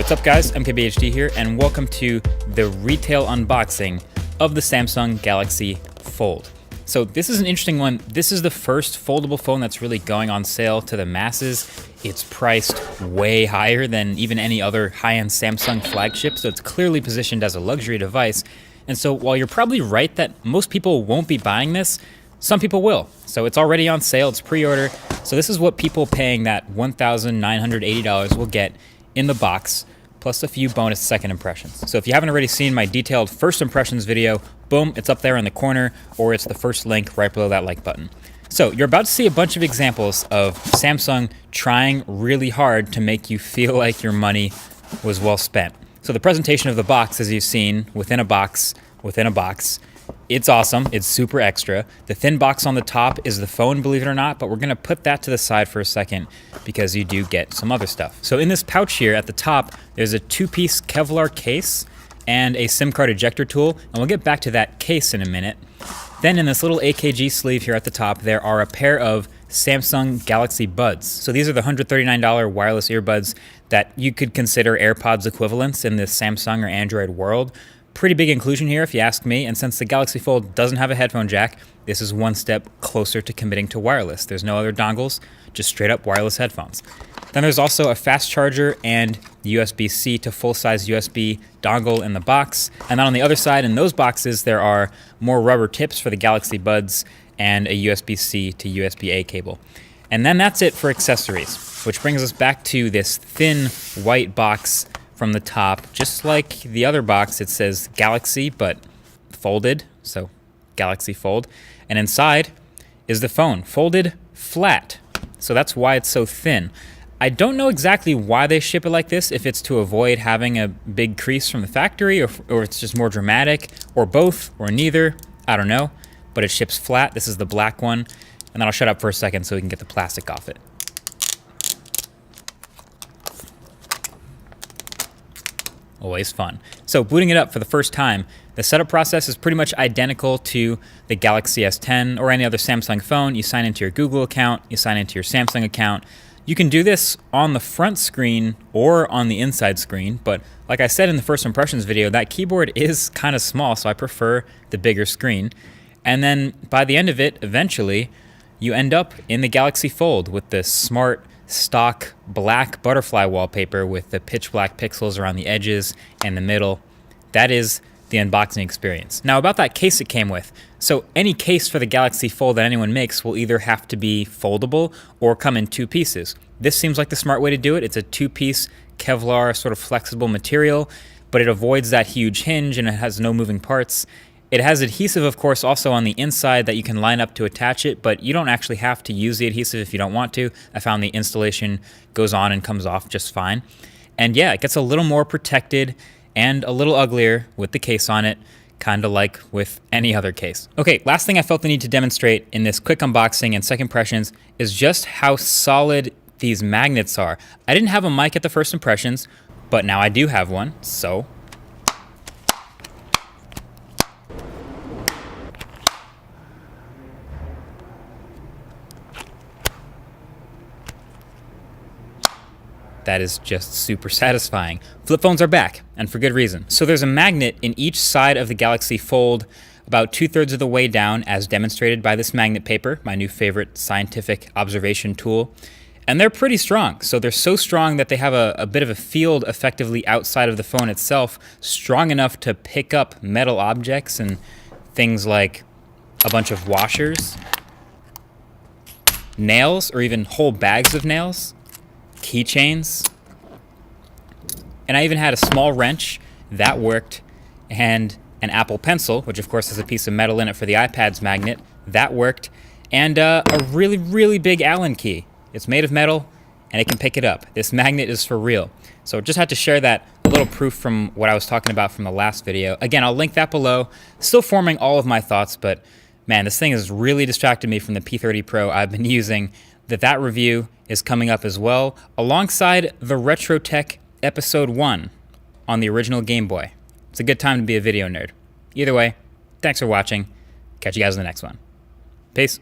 What's up guys, MKBHD here, and welcome to the retail unboxing of the Samsung Galaxy Fold. So this is an interesting one. This is the first foldable phone that's really going on sale to the masses. It's priced way higher than even any other high-end Samsung flagship, so it's clearly positioned as a luxury device. And so while you're probably right that most people won't be buying this, some people will. So it's already on sale, it's pre-order. So this is what people paying that $1,980 will get in the box, plus a few bonus second impressions. So if you haven't already seen my detailed first impressions video, boom, it's up there in the corner, or it's the first link right below that like button. So you're about to see a bunch of examples of Samsung trying really hard to make you feel like your money was well spent. So the presentation of the box, as you've seen, within a box, it's awesome. It's super extra. The thin box on the top is the phone, believe it or not, but we're gonna put that to the side for a second because you do get some other stuff. So in this pouch here at the top, there's a two-piece Kevlar case and a SIM card ejector tool, and we'll get back to that case in a minute. Then in this little AKG sleeve here at the top, there are a pair of Samsung Galaxy Buds. So these are the $139 wireless earbuds that you could consider AirPods equivalents in the Samsung or Android world. Pretty big inclusion here if you ask me, and since the Galaxy Fold doesn't have a headphone jack, this is one step closer to committing to wireless. There's no other dongles, just straight up wireless headphones. Then there's also a fast charger and USB-C to full-size USB dongle in the box. And then on the other side in those boxes, there are more rubber tips for the Galaxy Buds and a USB-C to USB-A cable. And then that's it for accessories, which brings us back to this thin white box from the top. Just like the other box, it says Galaxy, but folded, so Galaxy Fold. And inside is the phone, folded flat. So that's why it's so thin. I don't know exactly why they ship it like this, if it's to avoid having a big crease from the factory, or it's just more dramatic, or both, or neither. I don't know, but it ships flat. This is the black one. And then I'll shut up for a second so we can get the plastic off it. Always fun. So booting it up for the first time, the setup process is pretty much identical to the Galaxy S10 or any other Samsung phone. You sign into your Google account, you sign into your Samsung account. You can do this on the front screen or on the inside screen, but like I said in the first impressions video, that keyboard is kind of small, so I prefer the bigger screen. And then by the end of it, eventually, you end up in the Galaxy Fold with the smart, stock black butterfly wallpaper with the pitch black pixels around the edges and the middle. That is the unboxing experience. Now about that case it came with. So any case for the Galaxy Fold that anyone makes will either have to be foldable or come in two pieces. This seems like the smart way to do it. It's a two-piece Kevlar sort of flexible material, but it avoids that huge hinge and it has no moving parts. It has adhesive, of course, also on the inside that you can line up to attach it, but you don't actually have to use the adhesive if you don't want to. I found the installation goes on and comes off just fine. And yeah, it gets a little more protected and a little uglier with the case on it, kind of like with any other case. Okay, last thing I felt the need to demonstrate in this quick unboxing and second impressions is just how solid these magnets are. I didn't have a mic at the first impressions, but now I do have one, so that is just super satisfying. Flip phones are back, and for good reason. So there's a magnet in each side of the Galaxy Fold, about 2/3 of the way down, as demonstrated by this magnet paper, my new favorite scientific observation tool. And they're pretty strong. So they're so strong that they have a bit of a field effectively outside of the phone itself, strong enough to pick up metal objects and things like a bunch of washers, nails, or even whole bags of nails, keychains, and I even had a small wrench that worked, and an Apple Pencil, which of course has a piece of metal in it for the iPad's magnet, that worked, and a really, really big Allen key. It's made of metal and it can pick it up. This magnet is for real. So just had to share that little proof from what I was talking about from the last video. Again, I'll link that below. Still forming all of my thoughts, but man, this thing has really distracted me from the P30 Pro I've been using. That review is coming up as well, alongside the RetroTech Episode 1 on the original Game Boy. It's a good time to be a video nerd. Either way, thanks for watching. Catch you guys in the next one. Peace.